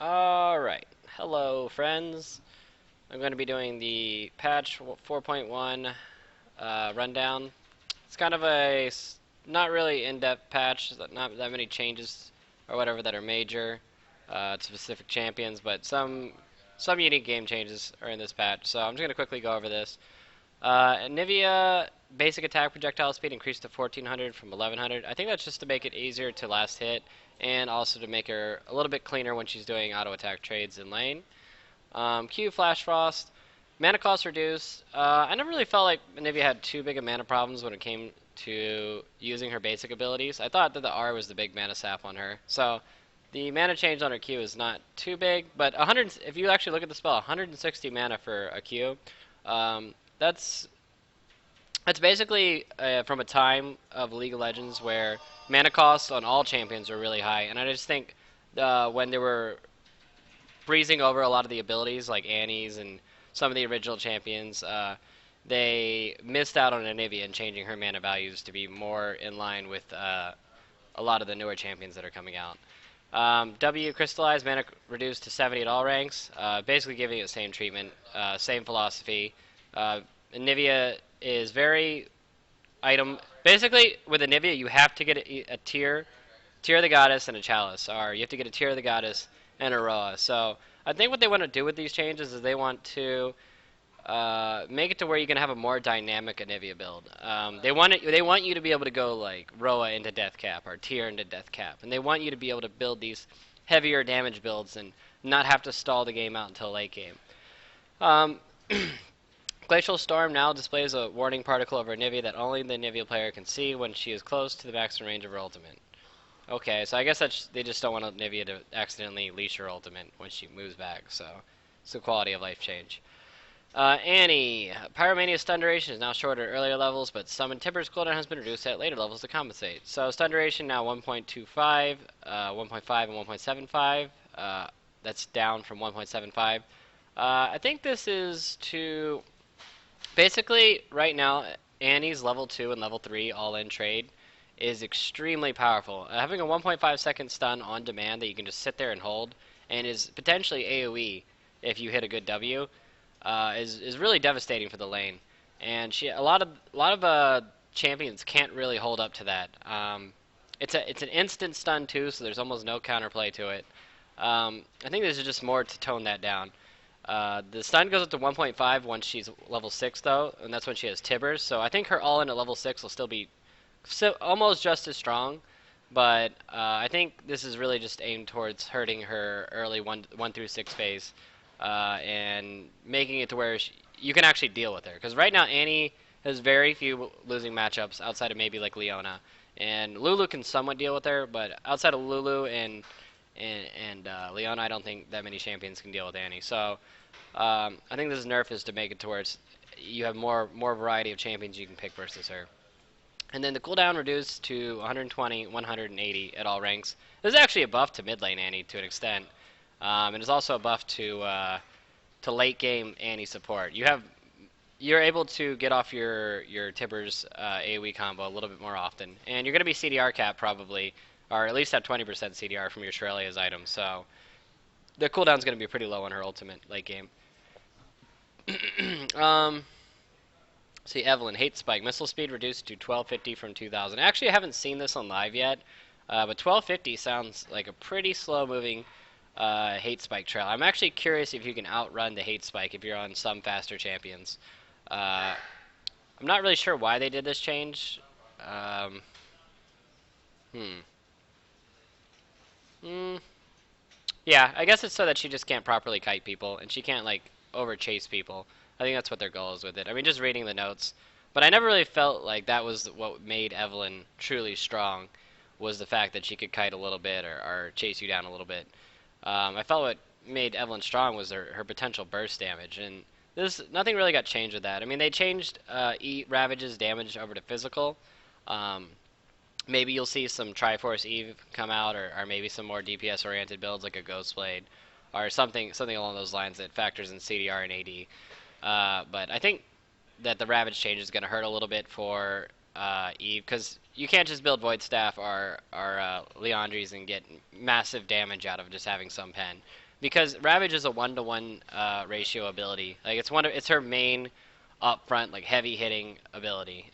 Alright, hello friends. I'm going to be doing the patch 4.1 rundown. It's kind of not really in-depth patch, not that many changes or whatever that are major to specific champions, but some unique game changes are in this patch. So I'm just going to quickly go over this. Nivea basic attack projectile speed increased to 1400 from 1100. I think that's just to make it easier to last hit and also to make her a little bit cleaner when she's doing auto attack trades in lane. Q Flash Frost. Mana cost reduced. I never really felt like Nivea had too big of mana problems when it came to using her basic abilities. I thought that the R was the big mana sap on her. So the mana change on her Q is not too big, but 100. If you actually look at the spell, 160 mana for a Q. That's basically from a time of League of Legends where mana costs on all champions are really high, and I just think when they were breezing over a lot of the abilities like Annie's and some of the original champions, they missed out on Anivia and changing her mana values to be more in line with a lot of the newer champions that are coming out. W crystallized mana reduced to 70 at all ranks, basically giving it the same treatment, same philosophy. Anivia is very item. Basically, with Anivia, you have to get a tier of the goddess, and a chalice. Or you have to get a tier of the goddess and a Roa. So I think what they want to do with these changes is they want to make it to where you can have a more dynamic Anivia build. They want you to be able to go like Roa into Death Cap or Tier into Death Cap, and they want you to be able to build these heavier damage builds and not have to stall the game out until late game. Um, Glacial Storm now displays a warning particle over Anivia that only the Anivia player can see when she is close to the maximum range of her ultimate. Okay, so I guess they just don't want Anivia to accidentally leash her ultimate when she moves back, so it's a quality of life change. Annie. Pyromania's stun duration is now shorter at earlier levels, but Summon Tipper's cooldown has been reduced at later levels to compensate. So stun duration now 1.25, 1.5, and 1.75. That's down from 1.75. I think this is to... Basically, right now, Annie's level 2 and level 3 all-in trade is extremely powerful. Having a 1.5-second stun on demand that you can just sit there and hold, and is potentially AoE if you hit a good W, is really devastating for the lane. And a lot of champions can't really hold up to that. It's an instant stun too, so there's almost no counterplay to it. I think this is just more to tone that down. The stun goes up to 1.5 once she's level 6 though, and that's when she has Tibbers. So I think her all-in at level 6 will still be almost just as strong, but I think this is really just aimed towards hurting her early 1 through 6 phase and making it to where you can actually deal with her. Because right now Annie has very few losing matchups outside of maybe like Leona, and Lulu can somewhat deal with her, but outside of Lulu and Leona, I don't think that many champions can deal with Annie. So I think this nerf is to make it towards you have more variety of champions you can pick versus her. And then the cooldown reduced to 120, 180 at all ranks. This is actually a buff to mid lane Annie to an extent, and it's also a buff to late game Annie support. You're able to get off your Tibbers AoE combo a little bit more often, and you're going to be CDR cap probably, or at least have 20% CDR from your Shurelya's items. So the cooldown's going to be pretty low on her ultimate late game. See, Evelyn, Hate Spike. Missile speed reduced to 1250 from 2000. Actually, I haven't seen this on live yet, but 1250 sounds like a pretty slow-moving Hate Spike trail. I'm actually curious if you can outrun the Hate Spike if you're on some faster champions. I'm not really sure why they did this change. Yeah, I guess it's so that she just can't properly kite people, and she can't, like, over-chase people. I think that's what their goal is with it. I mean, just reading the notes. But I never really felt like that was what made Evelyn truly strong, was the fact that she could kite a little bit or chase you down a little bit. I felt what made Evelyn strong was her potential burst damage, and nothing really got changed with that. I mean, they changed Ravage's damage over to physical. Maybe you'll see some Triforce Eve come out, or maybe some more DPS-oriented builds like a Ghostblade, or something along those lines that factors in CDR and AD. But I think that the Ravage change is going to hurt a little bit for Eve, because you can't just build Void Staff or Leandries and get massive damage out of just having some pen. because Ravage is a 1-to-1 ratio ability. Like it's her main upfront like heavy hitting ability.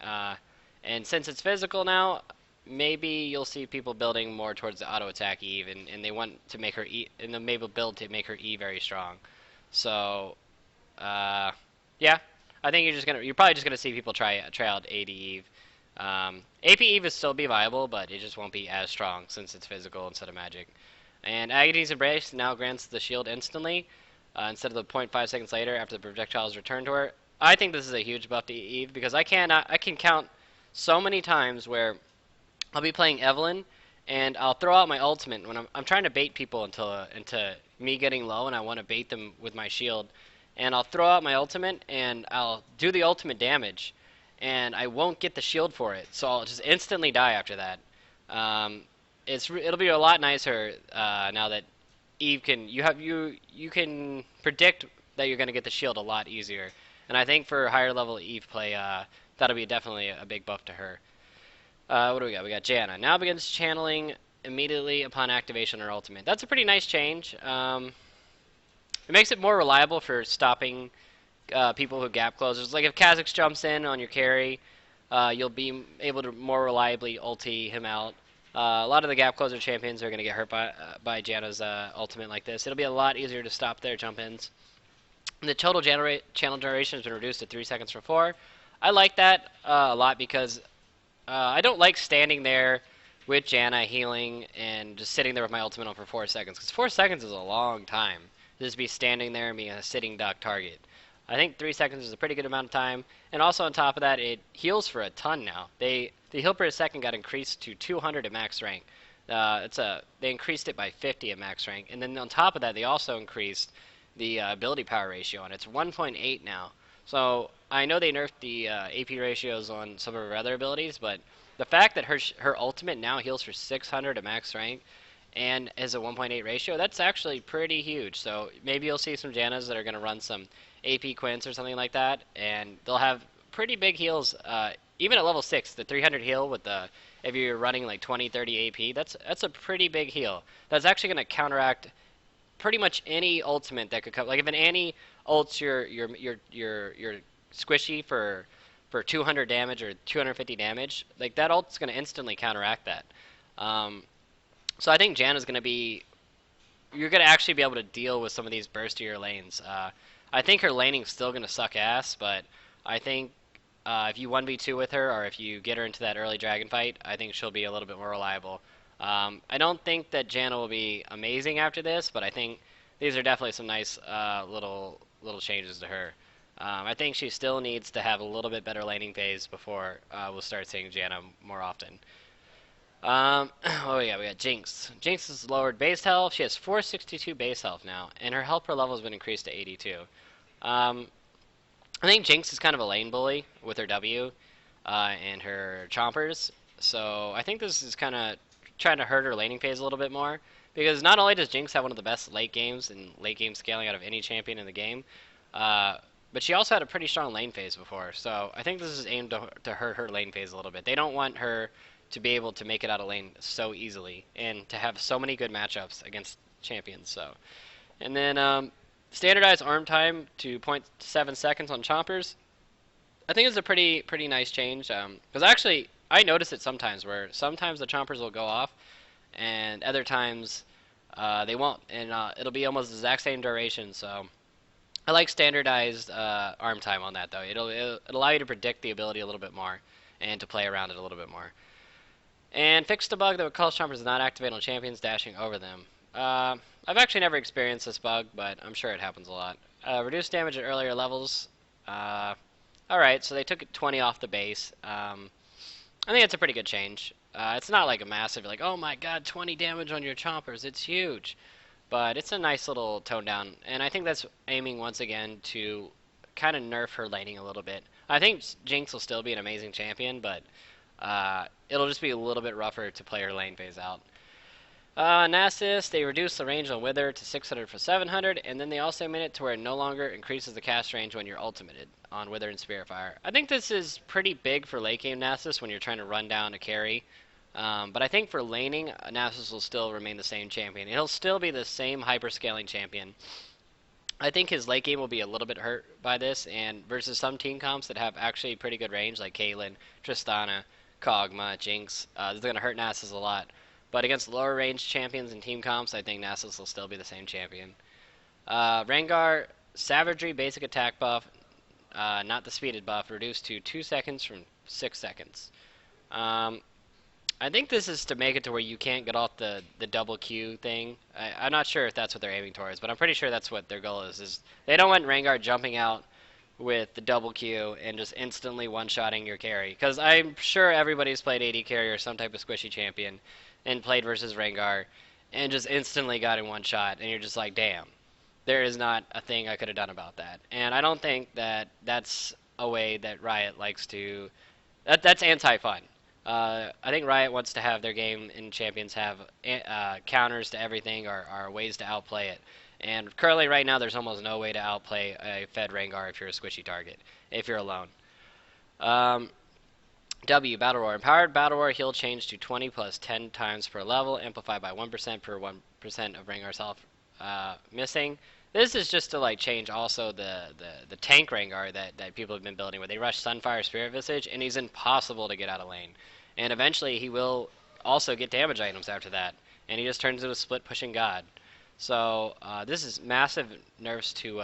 And since it's physical now, maybe you'll see people building more towards the auto attack Eve, and they want to make her E, and the maybe build to make her E very strong. So, yeah, I think you're probably just gonna see people try out AD Eve. AP Eve will still be viable, but it just won't be as strong since it's physical instead of magic. And Agony's Embrace now grants the shield instantly, instead of the 0.5 seconds later after the projectile is returned to her. I think this is a huge buff to Eve because I can count so many times where I'll be playing Evelyn and I'll throw out my ultimate when I'm trying to bait people into me getting low, and I want to bait them with my shield, and I'll throw out my ultimate and I'll do the ultimate damage, and I won't get the shield for it, so I'll just instantly die after that. Um, it'll be a lot nicer now that Eve you can predict that you're going to get the shield a lot easier, and I think for higher level Eve play, that'll be definitely a big buff to her. What do we got? We got Janna. Now begins channeling immediately upon activation of her ultimate. That's a pretty nice change. It makes it more reliable for stopping people who gap closers. Like if Kha'Zix jumps in on your carry, you'll be able to more reliably ulti him out. A lot of the gap closer champions are going to get hurt by Janna's ultimate like this. It'll be a lot easier to stop their jump-ins. The total channel duration has been reduced to 3 seconds from 4. I like that a lot because I don't like standing there with Janna healing and just sitting there with my ultimate on for 4 seconds, because 4 seconds is a long time to just be standing there and being a sitting duck target. I think 3 seconds is a pretty good amount of time, and also on top of that, it heals for a ton now. The heal per second got increased to 200 at max rank. They increased it by 50 at max rank, and then on top of that, they also increased the ability power ratio, and it's 1.8 now. So I know they nerfed the AP ratios on some of her other abilities, but the fact that her ultimate now heals for 600 at max rank and is a 1.8 ratio, that's actually pretty huge. So maybe you'll see some Jannas that are going to run some AP Quints or something like that, and they'll have pretty big heals. Even at level 6, the 300 heal with the if you're running like 20-30 AP, that's a pretty big heal. That's actually going to counteract pretty much any ultimate that could come. Like if an Annie ults your squishy for 200 damage or 250 damage, like that ult's going to instantly counteract that. So I think Janna's going to be, you're going to actually be able to deal with some of these burstier lanes. I think her laning's still going to suck ass, but I think if you 1v2 with her, or if you get her into that early dragon fight, I think she'll be a little bit more reliable. I don't think that Janna will be amazing after this, but I think these are definitely some nice little changes to her. I think she still needs to have a little bit better laning phase before we'll start seeing Janna more often. Oh yeah, we got Jinx. Jinx has lowered base health. She has 462 base health now, and her health per level has been increased to 82. I think Jinx is kind of a lane bully with her W and her chompers, so I think this is kind of trying to hurt her laning phase a little bit more, because not only does Jinx have one of the best late games and late game scaling out of any champion in the game, but she also had a pretty strong lane phase before, so I think this is aimed to hurt her lane phase a little bit. They don't want her to be able to make it out of lane so easily and to have so many good matchups against champions. So, and then standardized arm time to 0.7 seconds on chompers. I think it's a pretty nice change, because actually I notice it sometimes where sometimes the chompers will go off and other times they won't, and it'll be almost the exact same duration. So I like standardized arm time on that though. It'll allow you to predict the ability a little bit more and to play around it a little bit more. And fix the bug that would cause chompers to not activate on champions dashing over them. I've actually never experienced this bug, but I'm sure it happens a lot. Reduce damage at earlier levels. Alright, so they took 20 off the base. I think it's a pretty good change. It's not like a massive, like, oh my god, 20 damage on your chompers, it's huge. But it's a nice little tone down, and I think that's aiming once again to kind of nerf her laning a little bit. I think Jinx will still be an amazing champion, but it'll just be a little bit rougher to play her lane phase out. Nasus, they reduced the range on Wither to 600 for 700, and then they also made it to where it no longer increases the cast range when you're ultimated on Wither and Spiritfire. I think this is pretty big for late game Nasus when you're trying to run down a carry. But I think for laning, Nasus will still remain the same champion. He'll still be the same hyperscaling champion. I think his late game will be a little bit hurt by this, and versus some team comps that have actually pretty good range, like Caitlyn, Tristana, Kog'Maw, Jinx, this is going to hurt Nasus a lot. But against lower range champions and team comps, I think Nasus will still be the same champion. Rengar, Savagery basic attack buff, not the speeded buff, reduced to 2 seconds from 6 seconds. Um, I think this is to make it to where you can't get off the double Q thing. I'm not sure if that's what they're aiming towards, but I'm pretty sure that's what their goal is they don't want Rengar jumping out with the double Q and just instantly one-shotting your carry. Because I'm sure everybody's played AD carry or some type of squishy champion and played versus Rengar and just instantly got in one shot, and you're just like, damn, there is not a thing I could have done about that. And I don't think that that's a way that Riot likes to. That's anti-fun. I think Riot wants to have their game and champions have counters to everything or ways to outplay it. And currently, right now, there's almost no way to outplay a Fed Rengar if you're a squishy target, if you're alone. Um, W, Battle Roar. Empowered Battle Roar heal change to 20 plus 10 times per level, amplified by 1% per 1% of Rengar's health missing. This is just to like change also the tank Rengar that people have been building, where they rush Sunfire Spirit Visage, and he's impossible to get out of lane. And eventually he will also get damage items after that, and he just turns into a split pushing god. So this is massive nerfs to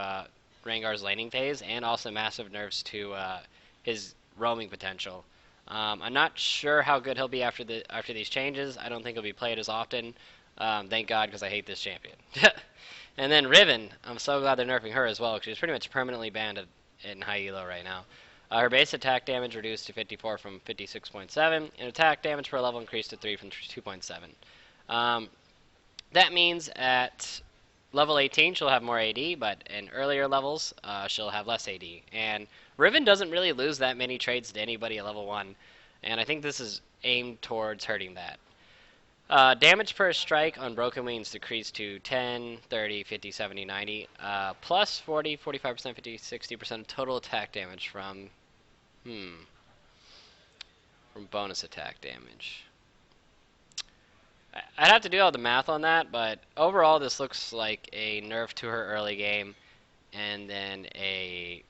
Rengar's laning phase, and also massive nerfs to his roaming potential. I'm not sure how good he'll be after these changes. I don't think he'll be played as often. Thank God, because I hate this champion. And then Riven, I'm so glad they're nerfing her as well, because she's pretty much permanently banned in high elo right now. Her base attack damage reduced to 54 from 56.7, and attack damage per level increased to 3 from 2.7. That means at level 18 she'll have more AD, but in earlier levels she'll have less AD. And Riven doesn't really lose that many trades to anybody at level 1, and I think this is aimed towards hurting that. Damage per strike on Broken Wings decreased to 10, 30, 50, 70, 90, plus 40, 45%, 50, 60% total attack damage from bonus attack damage. I'd have to do all the math on that, but overall this looks like a nerf to her early game, and then I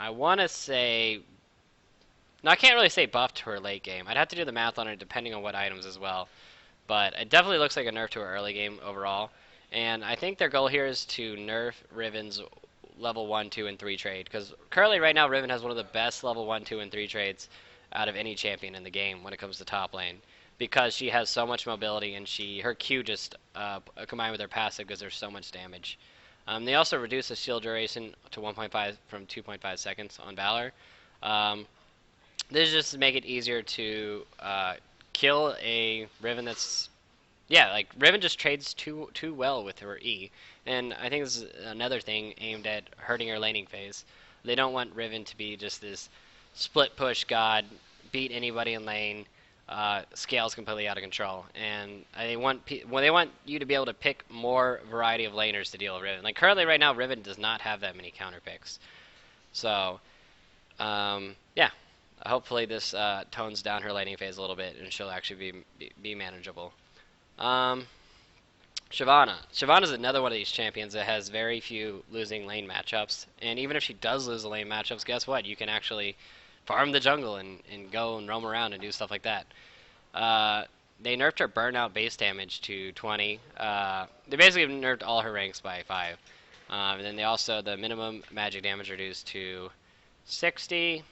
want to say, no, I can't really say buff to her late game. I'd have to do the math on it depending on what items as well. But it definitely looks like a nerf to her early game overall. And I think their goal here is to nerf Riven's level 1, 2, and 3 trade. Because currently right now Riven has one of the best level 1, 2, and 3 trades out of any champion in the game when it comes to top lane. Because she has so much mobility, and her Q just combined with her passive gives her so much damage. They also reduce the shield duration to 1.5 from 2.5 seconds on Valor. This is just to make it easier to kill a Riven that's, yeah, like Riven just trades too well with her E, and I think this is another thing aimed at hurting her laning phase. They don't want Riven to be just this split push god, beat anybody in lane, scales completely out of control, and they want you to be able to pick more variety of laners to deal with Riven. Like currently right now, Riven does not have that many counter picks, so yeah. Hopefully this tones down her laning phase a little bit, and she'll actually be manageable. Shyvana. Shyvana's another one of these champions that has very few losing lane matchups, and even if she does lose the lane matchups, guess what? You can actually farm the jungle and go and roam around and do stuff like that. They nerfed her burnout base damage to 20. They basically nerfed all her ranks by 5. And then they also, the minimum magic damage reduced to 60.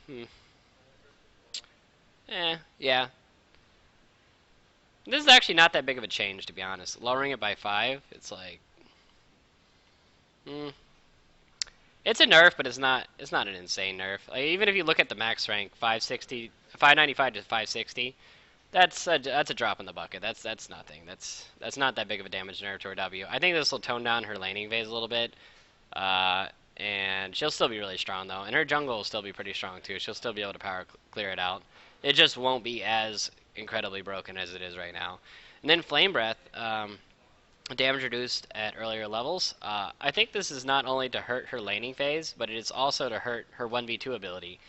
Yeah. This is actually not that big of a change, to be honest. Lowering it by 5, it's like, it's a nerf, but it's not an insane nerf. Like, even if you look at the max rank, 595 to 560, that's a drop in the bucket. That's nothing. That's not that big of a damage nerf to her W. I think this will tone down her laning phase a little bit, and she'll still be really strong though, and her jungle will still be pretty strong too. She'll still be able to power clear it out. It just won't be as incredibly broken as it is right now. And then Flame Breath, damage reduced at earlier levels. I think this is not only to hurt her laning phase, but it is also to hurt her 1v2 ability.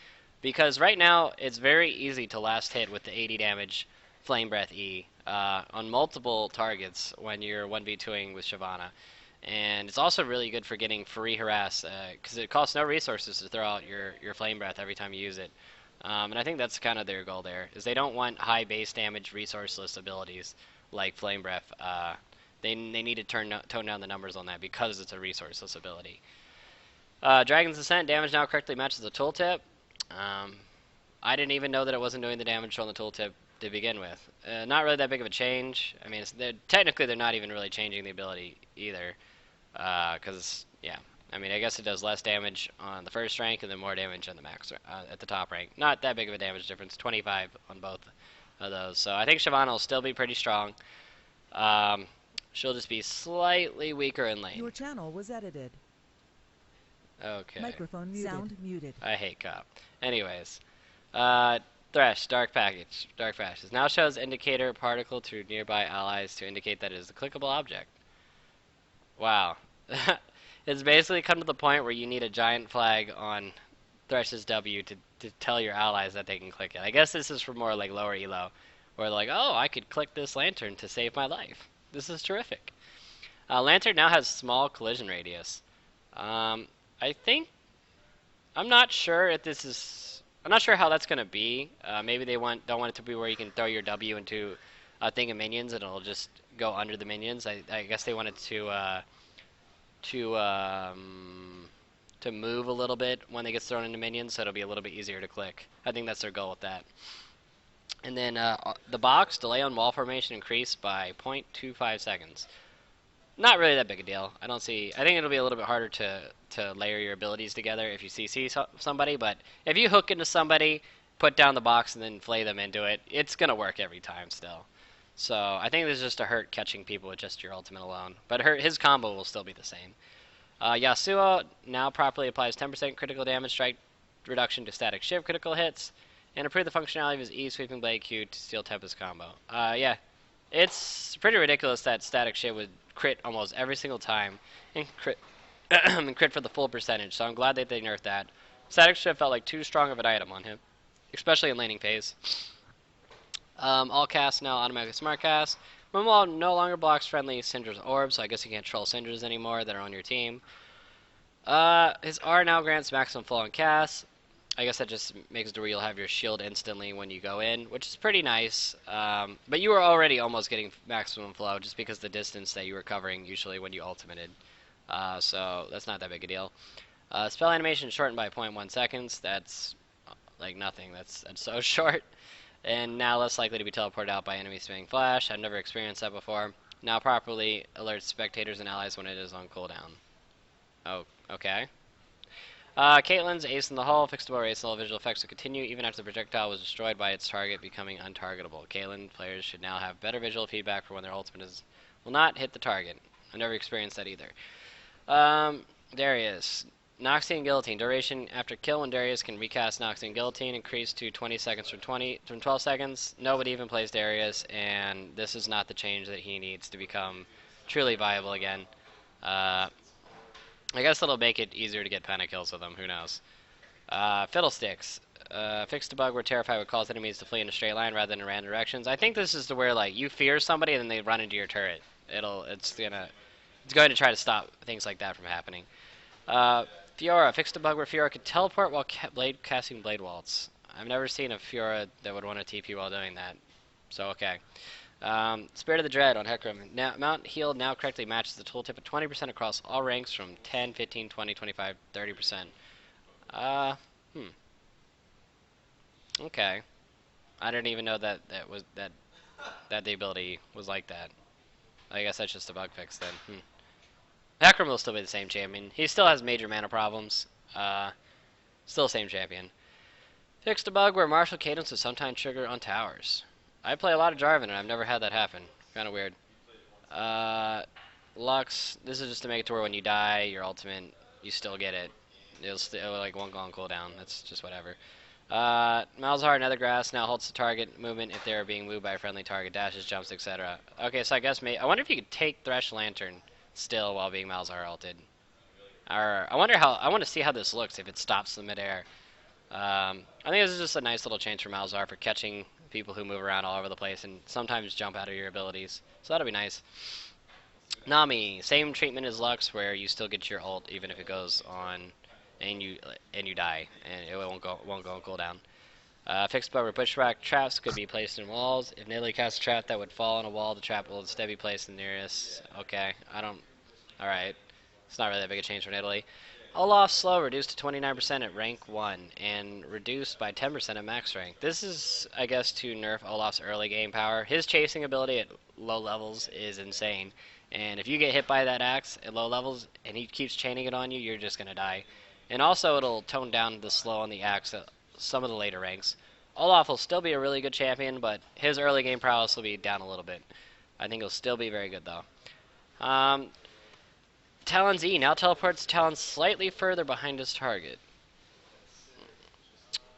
Because right now, it's very easy to last hit with the 80 damage Flame Breath E on multiple targets when you're 1v2ing with Shyvana. And it's also really good for getting free harass because it costs no resources to throw out your Flame Breath every time you use it. And I think that's kind of their goal there, is they don't want high base damage resourceless abilities like Flame Breath. They need to tone down the numbers on that because it's a resourceless ability. Dragon's Ascent damage now correctly matches the tooltip. Um, I didn't even know that it wasn't doing the damage on the tooltip to begin with. Not really that big of a change. I mean, technically they're not even really changing the ability either. Because, yeah. I mean, I guess it does less damage on the first rank and then more damage on the max at the top rank. Not that big of a damage difference. 25 on both of those. So I think Shyvana will still be pretty strong. She'll just be slightly weaker in lane. Your channel was edited. Okay. Microphone muted. Sound muted. I hate cop. Anyways. Thresh, Dark Package. Dark Fashes. Now shows indicator particle to nearby allies to indicate that it is a clickable object. Wow. It's basically come to the point where you need a giant flag on Thresh's W to tell your allies that they can click it. I guess this is for more like lower elo, where they're like, oh, I could click this lantern to save my life. This is terrific. Lantern now has small collision radius. I think, I'm not sure if this is, I'm not sure how that's going to be. Maybe they don't want it to be where you can throw your W into a thing of minions and it'll just go under the minions. I guess they wanted to move a little bit when it gets thrown into minions, so it'll be a little bit easier to click. I think that's their goal with that. And then the box delay on wall formation increased by 0.25 seconds. Not really that big a deal. I think it'll be a little bit harder to layer your abilities together if you CC somebody, but if you hook into somebody, put down the box, and then flay them into it, it's going to work every time still. So I think this is just a hurt catching people with just your ultimate alone. But his combo will still be the same. Yasuo now properly applies 10% critical damage strike reduction to static shiv critical hits, and improve the functionality of his E sweeping blade Q to steal Tempest combo. Yeah, it's pretty ridiculous that static shiv would crit almost every single time and crit and crit for the full percentage. So I'm glad that they nerfed that. Static shiv felt like too strong of an item on him, especially in laning phase. All casts now automatically smart cast. Moonwall no longer blocks friendly Syndra's orbs, so I guess you can't troll Syndras anymore that are on your team. His R now grants maximum flow on cast. I guess that just makes it where you'll have your shield instantly when you go in, which is pretty nice. But you were already almost getting maximum flow just because the distance that you were covering usually when you ultimated. So that's not that big a deal. Spell animation shortened by 0.1 seconds. That's like nothing. That's so short. And now less likely to be teleported out by enemy spamming flash. I've never experienced that before. Now properly alerts spectators and allies when it is on cooldown. Oh, okay. Caitlyn's Ace in the Hull, fixable ace in the hull visual effects will continue even after the projectile was destroyed by its target, becoming untargetable. Caitlyn players should now have better visual feedback for when their ultimate will not hit the target. I've never experienced that either. Darius. Noxian Guillotine. Duration after kill when Darius can recast Noxian Guillotine increased to 20 seconds from 12 seconds. Nobody even plays Darius, and this is not the change that he needs to become truly viable again. I guess it'll make it easier to get pentakills with them, who knows. Fiddlesticks. Fixed a bug where Terrify would cause enemies to flee in a straight line rather than in random directions. I think this is to where like you fear somebody and then they run into your turret. It's going to try to stop things like that from happening. Fiora. Fixed a bug where Fiora could teleport while casting Blade Waltz. I've never seen a Fiora that would want to TP while doing that. So, okay. Spirit of the Dread on Hecarim. Now, Mount Heal now correctly matches the tooltip at 20% across all ranks from 10, 15, 20, 25, 30%. Okay. I didn't even know that the ability was like that. I guess that's just a bug fix then. Hecarim will still be the same champion. He still has major mana problems. Still same champion. Fixed a bug where martial cadence would sometimes trigger on towers. I play a lot of Jarvan and I've never had that happen. Kind of weird. Lux, this is just to make it to where when you die, your ultimate, you still get it. It'll like won't go on cooldown. That's just whatever. Malzahar, Nethergrass now halts the target movement if they are being moved by a friendly target, dashes, jumps, etc. Okay, so I guess I wonder if you could take Thresh Lantern still while being Malzahar ulted. Or I want to see how this looks if it stops in midair. I think this is just a nice little change for Malzar for catching people who move around all over the place and sometimes jump out of your abilities. So that'll be nice. Nami, same treatment as Lux, where you still get your ult even if it goes on and you die, and it won't go on cooldown. Fixed bug or pushback traps could be placed in walls. If Nidalee casts a trap that would fall on a wall, the trap will instead be placed in the nearest. Okay, I don't. All right, it's not really that big a change for Nidalee. Olaf's slow reduced to 29% at rank 1 and reduced by 10% at max rank. This is, I guess, to nerf Olaf's early game power. His chasing ability at low levels is insane. And if you get hit by that axe at low levels and he keeps chaining it on you, you're just going to die. And also, it'll tone down the slow on the axe at some of the later ranks. Olaf will still be a really good champion, but his early game prowess will be down a little bit. I think he'll still be very good, though. Talon's E now teleports Talon slightly further behind his target.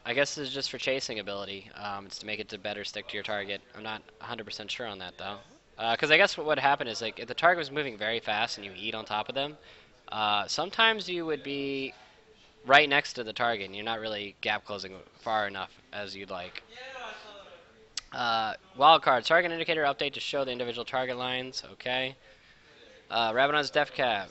I guess this is just for chasing ability. It's to make it to better stick to your target. I'm not 100% sure on that, though. Because I guess what would happen is, like, if the target was moving very fast and you eat on top of them, sometimes you would be right next to the target and you're not really gap closing far enough as you'd like. Wildcard, target indicator update to show the individual target lines. Okay. Rabadon's Def Cap.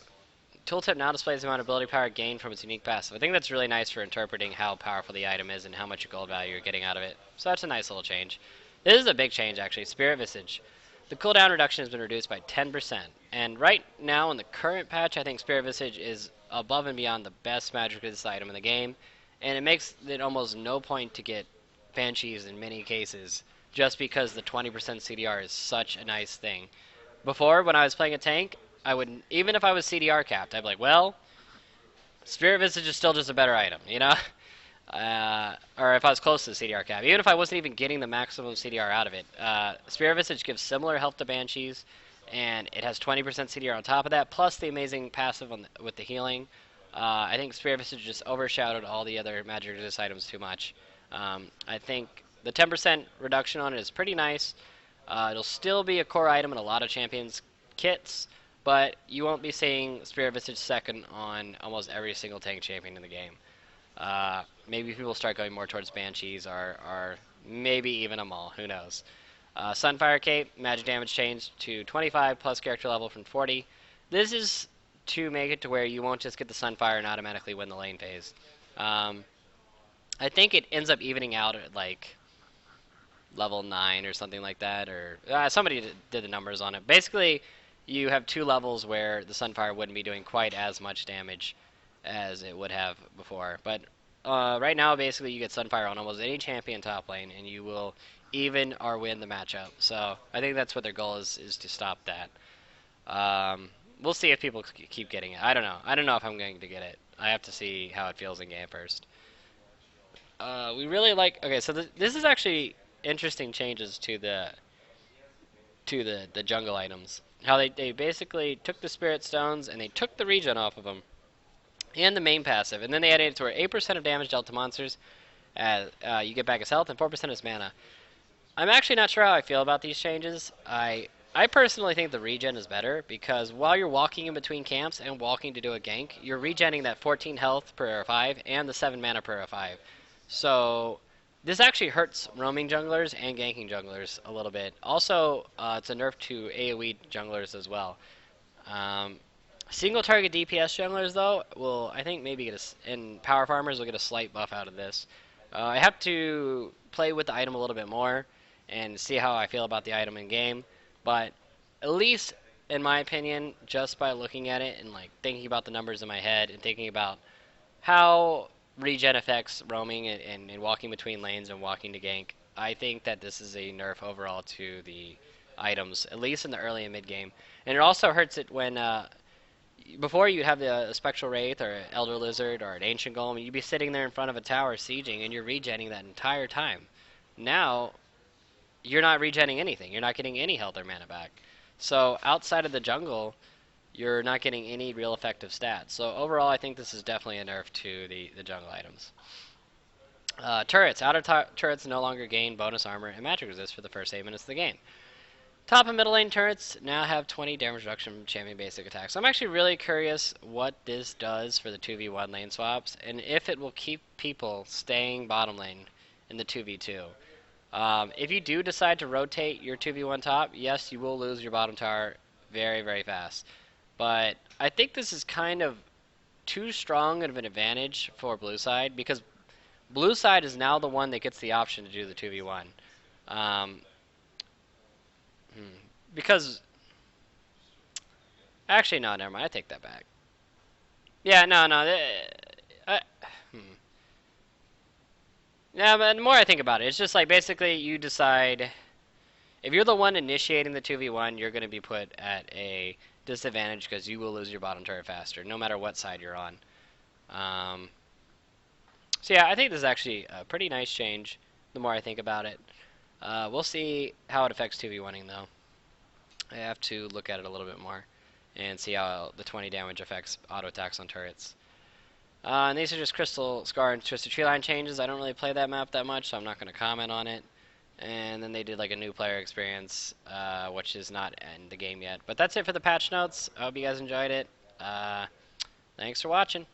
Tooltip now displays the amount of ability power gained from its unique passive. I think that's really nice for interpreting how powerful the item is and how much gold value you're getting out of it. So that's a nice little change. This is a big change, actually. Spirit Visage. The cooldown reduction has been reduced by 10%. And right now, in the current patch, I think Spirit Visage is above and beyond the best magic resist item in the game. And it makes it almost no point to get Banshees in many cases, just because the 20% CDR is such a nice thing. Before, when I was playing a tank, I would, even if I was CDR capped, I'd be like, well, Spirit Visage is still just a better item, you know? Or if I was close to the CDR cap, even if I wasn't even getting the maximum CDR out of it. Spirit Visage gives similar health to Banshees, and it has 20% CDR on top of that, plus the amazing passive with the healing. I think Spirit Visage just overshadowed all the other magic resist items too much. I think the 10% reduction on it is pretty nice. It'll still be a core item in a lot of champions' kits, but you won't be seeing Spirit Visage second on almost every single tank champion in the game. Maybe people start going more towards Banshees or maybe even a Maul. Who knows? Sunfire Cape, magic damage changed to 25 plus character level from 40. This is to make it to where you won't just get the Sunfire and automatically win the lane phase. I think it ends up evening out at like level 9 or something like that, or somebody did the numbers on it. Basically, you have 2 levels where the Sunfire wouldn't be doing quite as much damage as it would have before. But right now, basically, you get Sunfire on almost any champion top lane, and you will even or win the matchup. So I think that's what their goal is to stop that. We'll see if people keep getting it. I don't know. I don't know if I'm going to get it. I have to see how it feels in game first. We really like. Okay, so this is actually interesting changes to the jungle items. How they basically took the spirit stones and they took the regen off of them and the main passive, and then they added it to where 8% of damage dealt to monsters as you get back as health and 4% as mana. I'm actually not sure how I feel about these changes. I personally think the regen is better because while you're walking in between camps and walking to do a gank, you're regenning that 14 health per arrow 5 and the 7 mana per arrow 5. So this actually hurts roaming junglers and ganking junglers a little bit. Also, it's a nerf to AoE junglers as well. Single target DPS junglers, though, will, I think, maybe get and power farmers will get a slight buff out of this. I have to play with the item a little bit more and see how I feel about the item in game. But at least, in my opinion, just by looking at it and like thinking about the numbers in my head and thinking about how regen affects roaming and walking between lanes and walking to gank, I think that this is a nerf overall to the items, at least in the early and mid game. And it also hurts it when before you'd have the Spectral Wraith or Elder Lizard or an Ancient Golem, you'd be sitting there in front of a tower sieging and you're regenning that entire time. Now, you're not regenning anything. You're not getting any health or mana back. So outside of the jungle, you're not getting any real effective stats. So overall, I think this is definitely a nerf to the jungle items. Turrets. Outer turrets no longer gain bonus armor and magic resist for the first 8 minutes of the game. Top and middle lane turrets now have 20 damage reduction from champion basic attacks. So I'm actually really curious what this does for the 2v1 lane swaps, and if it will keep people staying bottom lane in the 2v2. If you do decide to rotate your 2v1 top, yes, you will lose your bottom tower very, very fast. But I think this is kind of too strong of an advantage for blue side, because blue side is now the one that gets the option to do the 2v1. Um, because, actually, no, never mind. I take that back. Yeah, no, no. Uh, hmm. Yeah, but the more I think about it, it's just like basically you decide if you're the one initiating the 2v1, you're going to be put at a disadvantage because you will lose your bottom turret faster, no matter what side you're on. Um, so yeah, I think this is actually a pretty nice change. The more I think about it, we'll see how it affects 2v1ing though. I have to look at it a little bit more and see how the 20 damage affects auto attacks on turrets. And these are just Crystal Scar and Twisted Tree Line changes. I don't really play that map that much, so I'm not going to comment on it. And then they did like a new player experience, which is not in the game yet. But that's it for the patch notes. I hope you guys enjoyed it. Thanks for watching.